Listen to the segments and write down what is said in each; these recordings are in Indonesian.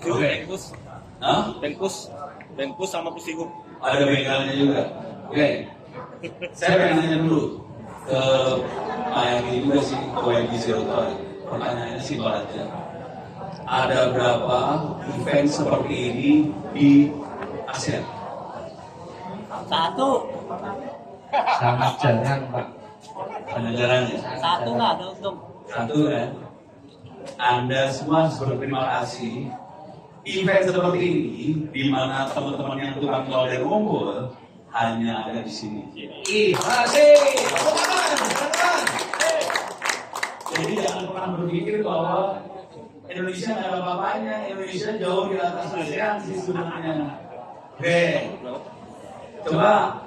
Oke. Bengkus. Hah? Bengkus sama pusiku. Ada bengkelnya juga. Oke. Saya pengen nanya dulu ke Pak Yaki juga sih, ke YB Zero Toy. Pertanyaannya simpel aja. Ada berapa event seperti ini di ASEAN? Satu. Sangat jarang, Pak. Ada jarang ya? Satu nggak ada untung. Satu kan? Anda semua harus berterima kasih. Event seperti ini, di mana teman-teman yang tukang solder ngumpul, hanya ada di sini. Kasih. Jadi jangan pernah berpikir bahwa Indonesia nggak ada apa-apanya. Indonesia jauh di atas ASEAN sih sebenarnya. Oke, coba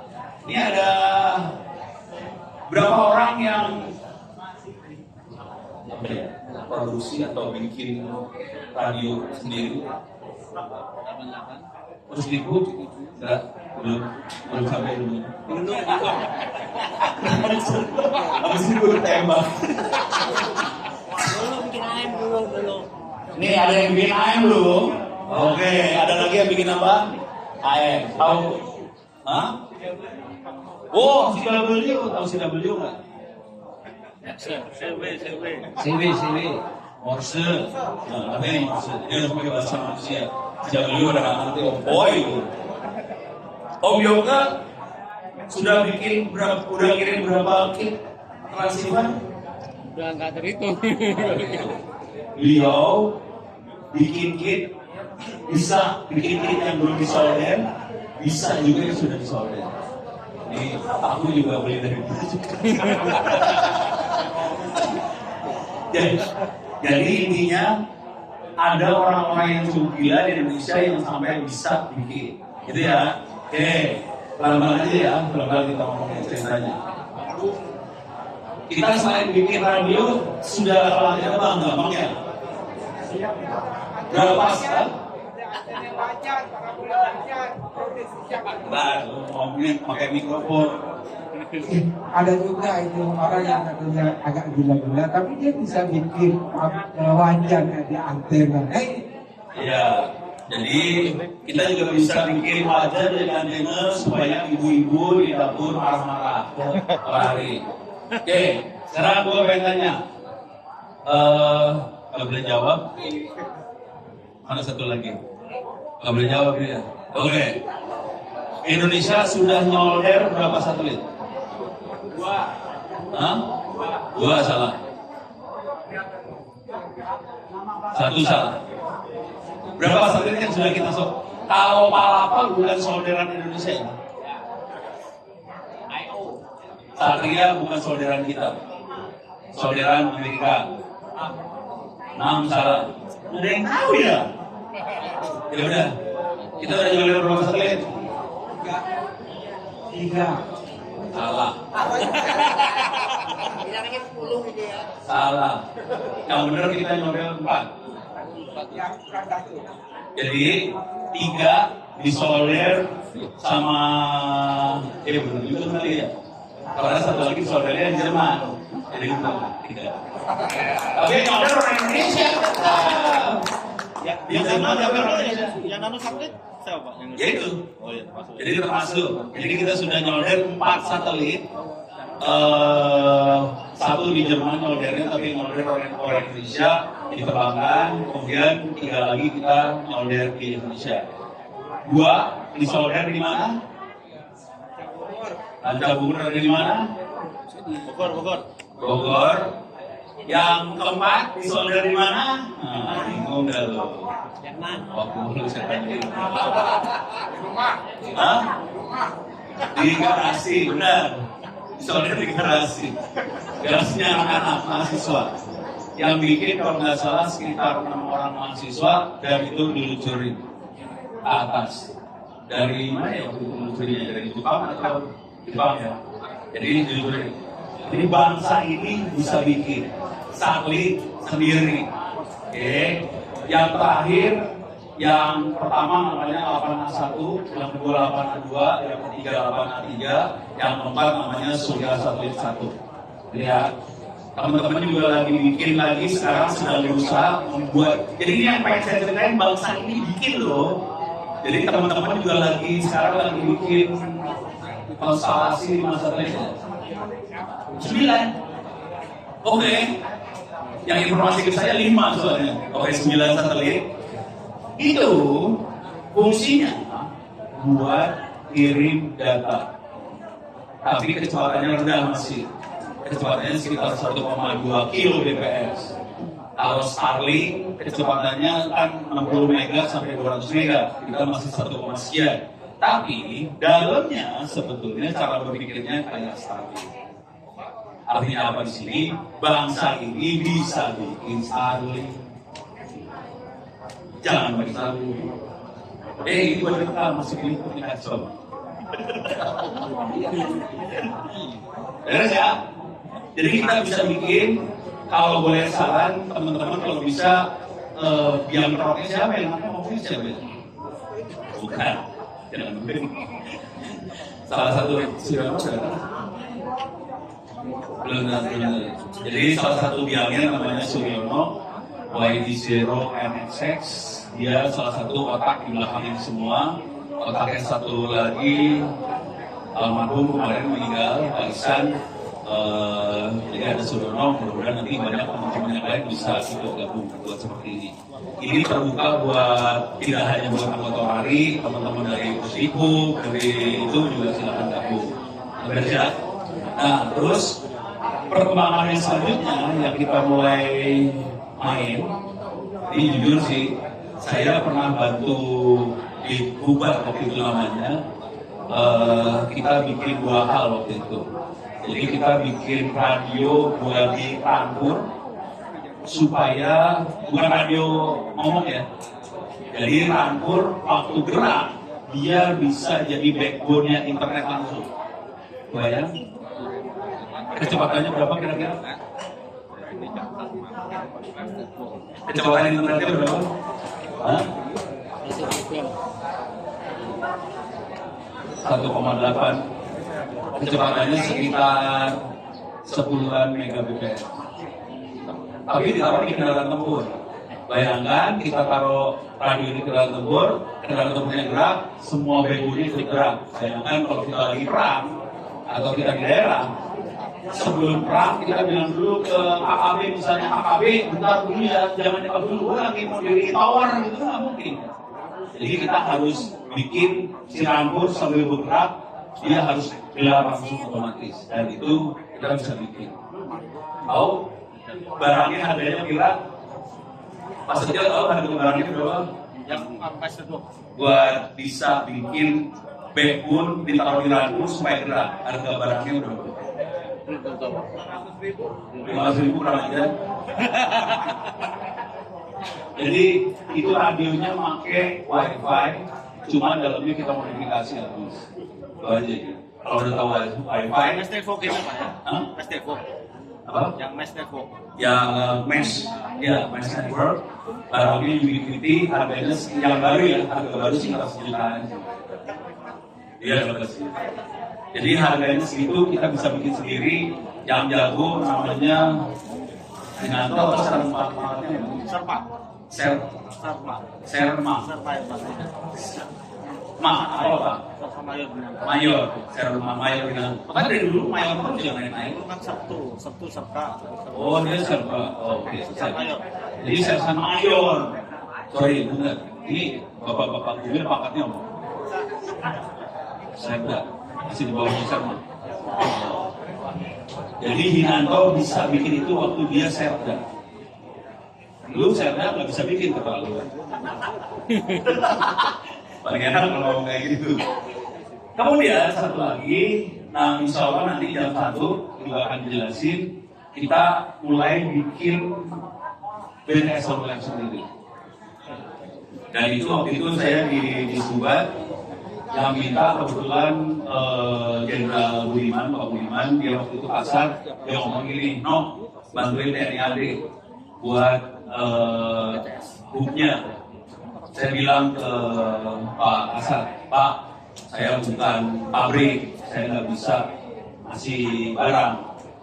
ini ada berapa orang yang apa ya, produksi atau bikin radio sendiri? 100.000? Enggak, belum sampai dulu. Habis itu gue tembak. Dulu bikin ayam dulu. Nih ada yang bikin ayam dulu. Oke, ada lagi yang bikin apa? Ayam. Tahu? Hah? Oh, CW, tahu CW nggak? CW. Morse. Nah, apa ini Morse? Dia harus pakai bahasa manusia. CW udah nggak ngerti. Oh, itu. Om Yoga sudah kirim berapa kit transceiver? Udah nggak terhitung. Beliau bikin kit, bisa bikin kit yang belum disolder, bisa juga yang sudah disolder. Ini aku juga beli dari dia juga. Jadi intinya ada orang-orang yang cukup gila di Indonesia yang sampai bisa bikin, gitu ya. Oke, pelan-pelan aja ya, pelan-pelan kita ngomongin ceritanya. Kita selain bikin radio sudah alatnya gampang ya. Berapa sih? Nah, ngomongin pakai mikrofon. Ada juga itu orang yang katanya agak gila-gila, tapi dia bisa bikin wajan di antena. Iya, jadi kita juga bisa bikin wajan dari antena supaya ibu-ibu di dapur marah-marah lari. Oke, sekarang gue pengen tanya. Kalau boleh jawab, mana satu lagi? Kalau boleh jawab dia. Oke. Indonesia sudah nyolder berapa satelit? Hah? Dua salah. Satu salah. Berapa satelit yang sudah kita solder? Kalau Palapa bukan solderan Indonesia ya? Satria bukan solderan kita. Solderan Amerika. 6 salah. Ada yang tahu ya? Ya udah. Kita udah nyolder berapa satelit? 3. Salah. Bilangnya 10 gitu ya. Salah. Yang benar kita nyolder 4. Jadi 3 disolder sama benar juga kali ya. Karena satu lagi soldernya di Jerman. Jadi kita 3. Tapi nyolder orang Indonesia. Ya, di Jerman siapa orang Indonesia? Yang nano satelit siapa? Ya itu. Oh iya, masuk. Jadi termasuk. Jadi kita sudah nyolder 4 satelit. Satu di Jerman nyoldernya, tapi nyolder orang Indonesia diterbangkan. Kemudian 3 lagi kita nyolder di Indonesia. 2 disolder di mana? Ranca Bungur ada di mana? Bogor. Yang keempat disolder di mana? Nah, bingung dah lo. Waktu lu saya tanya. Hah? Di garasi, benar. Disolder di garasi. Garasinya anak-anak mahasiswa. Yang bikin kalau nggak salah sekitar 6 orang mahasiswa, dan itu diluncurin ke atas. Dari mana ya waktu itu diluncurinnya? Dari Jepang atau Jepang ya? Jadi diluncurin. Jadi bangsa ini bisa bikin satelit sendiri. Oke. Yang terakhir, yang pertama namanya 8A1, yang kedua 8A2, yang ketiga 8A3, yang keempat namanya Surya Satelit 1. Lihat. Teman-teman juga lagi bikin lagi, sekarang sedang berusaha membuat. Jadi ini yang pengen saya ceritain, bangsa ini bikin loh. Jadi teman-teman juga sekarang lagi bikin konstelasi di masa depan. 9. Oke. Yang informasi ke saya 5 soalnya. Oke, 9 satelit. Itu fungsinya buat kirim data. Tapi kecepatannya rendah masih. Kecepatannya sekitar 1,2 kbps. Kalau Starlink kecepatannya kan 60 mega sampai 200 mega, kita masih 1, sekian. Tapi dalamnya sebetulnya cara berpikirnya kayak Starlink. Artinya apa di sini? Bangsa ini bisa bikin Starlink. Jangan bikin Starlink. Ini buat kita masih berikut nih coba. Beres ya? Jadi kita bisa bikin, kalau boleh saran teman-teman kalau bisa biang keroknya siapa yang ngomongnya siapa ya? Bukan, jangan mungkin. Salah satu sudah belum. Jadi salah satu biangnya namanya Suryono, YD0 NXX. Dia salah satu otak di belakang ini semua. Otak yang satu lagi almarhum kemarin meninggal, Pak Ihsan. Jadi ada Suryono, mudah-mudahan nanti banyak teman-teman yang lain bisa ikut gabung buat seperti ini. Ini terbuka buat tidak hanya buat anggota ORARI, teman-teman dari Pusiku, dari itu juga silakan gabung. Beres ya? Nah, terus perkembangan yang selanjutnya yang kita mulai main, ini jujur sih, saya pernah bantu di Bubar waktu itu namanya. Kita bikin 2 hal waktu itu. Jadi kita bikin radio buat di Rampur supaya bukan radio ngomong ya. Jadi Rampur waktu gerak dia bisa jadi backbone-nya internet langsung. Bayang? Kecepatannya berapa kira-kira? Kecepatan internetnya berapa? Hah? 1,8. Kecepatannya sekitar 10-an megabps. Tapi ditaruh di kendaraan tempur. Bayangkan kita taruh radio di kendaraan tempurnya gerak, semua backbone-nya ikut gerak. Bayangkan kalau kita lagi perang atau kita di daerah, sebelum perang kita bilang dulu ke AKB, misalnya AKB bentar dulu ya, jangan nyepak dulu lagi mau diri tower gitu, nggak mungkin. Jadi kita harus bikin si Rampur sambil bergerak, dia harus gelar langsung otomatis, dan itu kita bisa bikin. Tahu barangnya harganya kira pas saja tahu harga barangnya berapa? Yang apa itu? Buat bisa bikin backbone ditaruh di Rampur supaya gerak, harga barangnya berapa? 500.000 kurang aja. Jadi itu radionya pakai wifi, cuma dalamnya kita modifikasi habis. Itu aja. Kalau udah tahu wifi, Mesh Network itu Pak ya? Mesh Network. apa? Yang Mesh Network. Yang Mesh, ya Mesh Network. Barangnya Ubiquiti, harganya yang baru ya, harga baru sih 100 jutaan. Iya, 12 juta. Jadi harganya segitu, kita bisa bikin sendiri. Yang jago namanya Hinanto atau Serma? Serpa. Serma. Serpa ya Pak. Ma, apa Pak? Serpa Mayor. Mayor, Serma Mayor Hinanto. Makanya dari dulu Mayor terus yang naik-naik. Itu kan Sabtu Serpa. Oh, dia Serpa. Oke. Serpa Mayor. Jadi Serpa Mayor. Sorry, benar. Ini bapak-bapak kubil pangkatnya apa? Serda. Masih di bawah Serma. Jadi Hinanto bisa bikin itu waktu dia Serda. Lu Serda nggak bisa bikin keterlaluan. Paling enak kalau kayak gitu. Kemudian satu lagi, nah insya Allah nanti jam 1 juga akan dijelasin. Kita mulai bikin BNS Online sendiri. Dan itu waktu itu saya di Subat, yang minta kebetulan Jenderal Budiman, Pak Budiman, dia waktu itu kasar, dia ngomong gini, no, bantuin TNI AD buat hubnya. Saya bilang ke Pak Kasar, Pak, saya bukan pabrik, saya nggak bisa ngasih barang.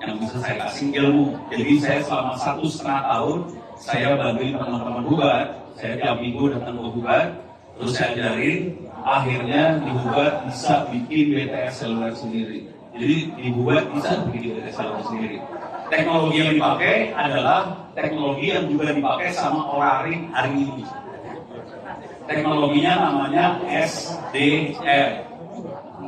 yang bisa saya kasih ilmu. Jadi saya selama 1,5 tahun saya bantuin teman-teman Hubat, saya tiap minggu datang ke Hubat, terus saya ajarin, akhirnya di Hubat bisa bikin BTS seluler sendiri. Jadi di Hubat bisa bikin BTS seluler sendiri. Teknologi yang dipakai adalah teknologi yang juga dipakai sama Orari hari ini. Teknologinya namanya SDR.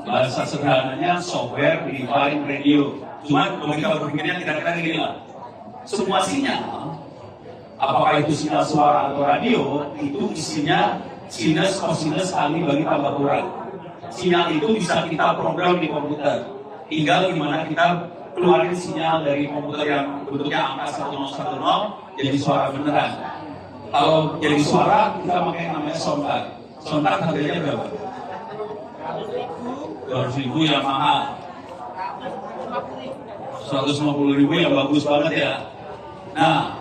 Bahasa sederhananya Software Defined Radio. Cuma logika berpikirnya kira-kira gini lah. Semua sinyal, apakah itu sinyal suara atau radio, itu isinya sinus kosinus kali bagi tambah kurang. Sinyal itu bisa kita program di komputer. Tinggal gimana kita keluarin sinyal dari komputer yang bentuknya angka 1010 jadi suara beneran. Kalau jadi suara kita pakai yang namanya soundcard. Soundcard harganya berapa? 200.000 yang mahal. 150.000 yang bagus banget ya. Nah,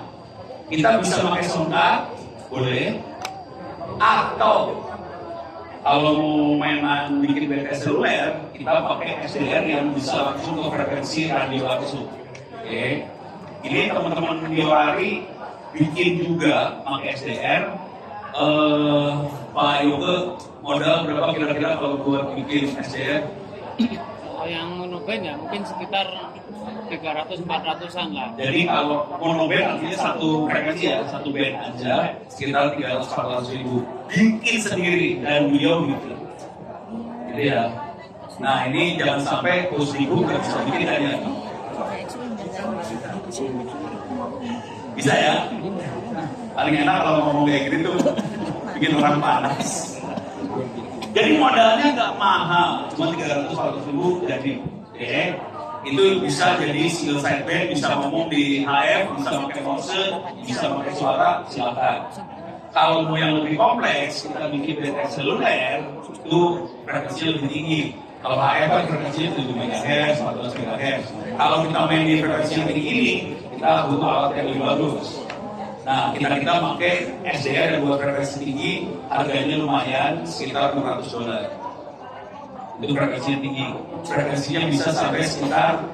kita bisa pakai soundcard, boleh. Atau kalau mau mainan bikin BTS seluler, kita pakai SDR yang bisa langsung ke frekuensi radio langsung. Oke. Ini teman-teman di Orari bikin juga pakai SDR. Pak Yoga modal berapa kira-kira kalau buat bikin SDR? Kalau yang monoband ya mungkin sekitar 300-400an lah. Jadi kalau monoband artinya satu frekuensi ya, satu band aja sekitar 300-400 ribu. Bikin sendiri dan beliau gitu. Jadi ya. Nah ini jangan sampai terus ribu nggak bisa bikin aja. Bisa ya? Paling enak kalau ngomong kayak gitu tuh bikin orang panas. Jadi modalnya nggak mahal, cuma 300-400 ribu jadi. Oke. Itu bisa jadi single side band, bisa ngomong di HF, bisa pakai mouse, bisa pakai suara, silakan. Kalau mau yang lebih kompleks, kita bikin BTS seluler, itu frekuensinya lebih tinggi. Kalau HF kan frekuensinya 7 MHz, 14 MHz. Kalau kita main di frekuensi yang tinggi ini, kita butuh alat yang lebih bagus. Nah, kita pakai SDR yang buat frekuensi tinggi, harganya lumayan, sekitar $600. Itu frekuensinya tinggi. Frekuensinya bisa sampai sekitar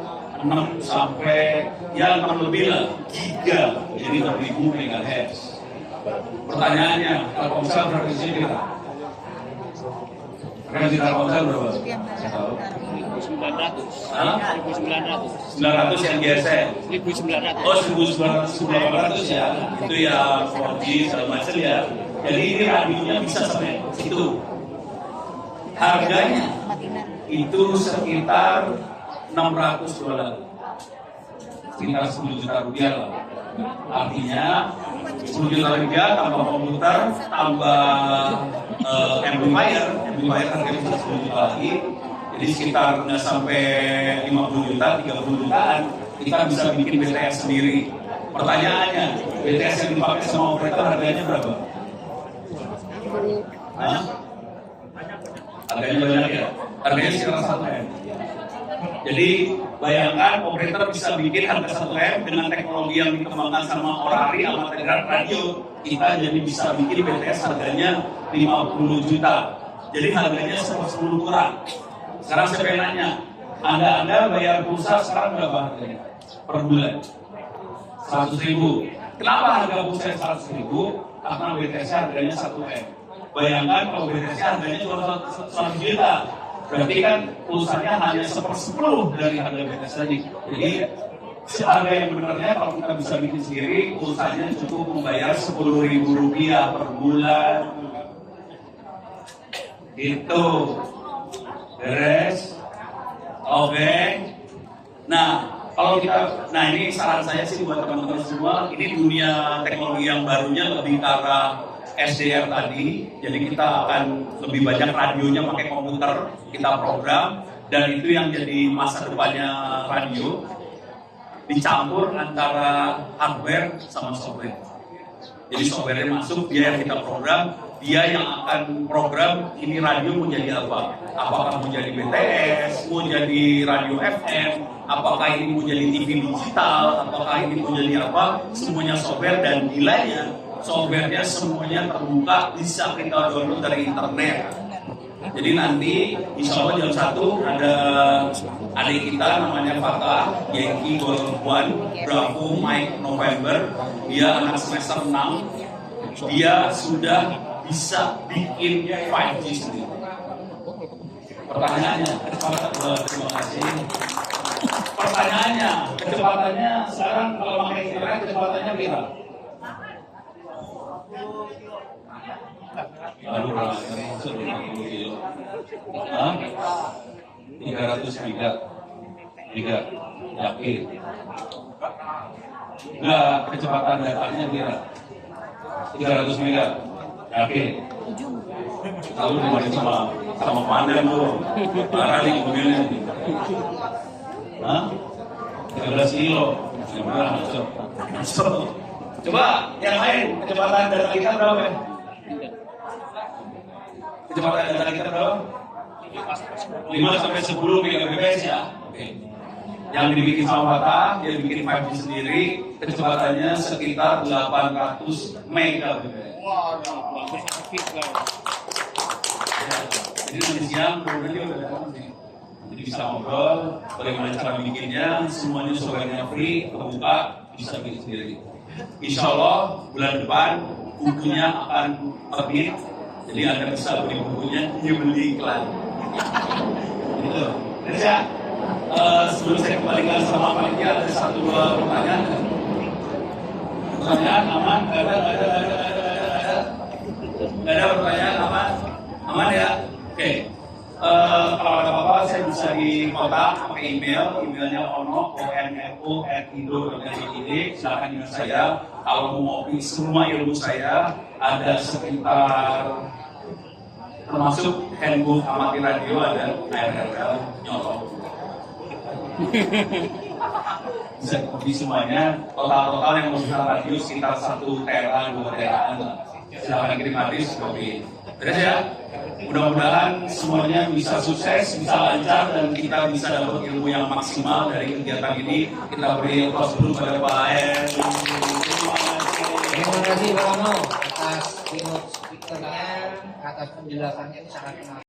6 sampai ya 6 lebih lah, giga, jadi 6.000 MHz. Pertanyaannya, Telkomsel frekuensinya berapa? Frekuensi Telkomsel berapa? Saya tahu. 1.900. Hah? 1.900. 900 yang GSM. 1.900. Oh, 1.900 ya. Itu ya 4G segala macam ya. Jadi ini radionya bisa sampai situ. Harganya itu sekitar $600. Sekitar 10 juta rupiah lah. Artinya 10 juta rupiah tambah komputer, tambah amplifier harganya bisa 10 juta lagi. Jadi sekitar nggak sampai 50 juta, 30 jutaan, kita bisa bikin BTS sendiri. Pertanyaannya, BTS yang dipakai sama operator harganya berapa? Hah? Harganya banyak ya? Harganya sekitar 1 M. Jadi bayangkan operator bisa bikin harga 1 M dengan teknologi yang dikembangkan sama Orari sama Telegram Radio, kita jadi bisa bikin BTS harganya 50 juta. Jadi harganya 10 kurang. Sekarang saya pengen nanya, Anda bayar pulsa sekarang berapa harganya per bulan? 100.000. Kenapa harga pulsa 100.000? Karena BTS harganya 1 M. Bayangkan kalau BTS harganya cuma 100 juta, berarti kan pulsanya hanya 1/10 dari harga BTS tadi. Jadi harga yang benarnya kalau kita bisa bikin sendiri, pulsanya cukup membayar Rp10.000 per bulan. Gitu. Beres? Oke. Nah, kalau ini saran saya sih buat teman-teman semua, ini dunia teknologi yang barunya lebih ke arah SDR tadi, jadi kita akan lebih banyak radionya pakai komputer, kita program, dan itu yang jadi masa depannya radio, dicampur antara hardware sama software. Jadi software masuk, dia yang kita program, dia yang akan program ini radio mau jadi apa. Apakah mau jadi BTS, mau jadi radio FM, apakah ini mau jadi TV digital, apakah ini mau jadi apa, semuanya software dan nilainya. Softwarenya semuanya terbuka, bisa kita download dari internet. Jadi nanti insya Allah jam 1 ada adik kita namanya Fatah, Yankee Golden Bravo Mike November. Dia anak semester 6. Dia sudah bisa bikin 5G sendiri. Pertanyaannya, terima kasih. Pertanyaannya, kecepatannya sekarang kalau pakai internet kecepatannya berapa? Aduh, 50 kilo. Hah? 300 giga. Yakin? Enggak, kecepatan datanya kira 300 mega. Yakin? Lalu dibanding sama pandan lu. Marah nih mobilnya. Hah? 13 kilo. Ya benar, masuk. Coba yang lain, kecepatan data kita berapa? Kecepatan data kita berapa? 5 sampai 10 Mbps ya. Oke. Yang dibikin sama Fatah, dia bikin 5G sendiri, kecepatannya sekitar 800 Mbps. Wah, bagus speed guys. Jadi nanti siang kemudian dia udah datang nih. Jadi bisa ngobrol, bagaimana cara bikinnya, semuanya software-nya free, terbuka, bisa bikin sendiri. Insya Allah bulan depan bukunya akan terbit, jadi Anda bisa beli bukunya, dia beli iklan. Gitu. Terus ya, sebelum saya kembalikan sama panitia ada 1-2 pertanyaan. Pertanyaan aman? Ada pertanyaan aman? Aman ya? Oke. Kalau ada apa-apa saya bisa di kontak pakai emailnya ono@indo.id. Silakan email saya. Kalau mau ngopi semua ilmu saya ada sekitar termasuk handbook amati radio ada ARRL nyolong. Bisa kopi semuanya. Total yang mau radio sekitar 1 tera 2 teraan lah. Silakan kirim hadis kopi. Terus ya. Mudah-mudahan semuanya bisa sukses, bisa lancar, dan kita bisa dapat ilmu yang maksimal dari kegiatan ini. Kita beri aplaus dulu pada Pak En. Terima kasih Pak Ono atas keynote speaker-nya, atas penjelasannya ini sangat menarik.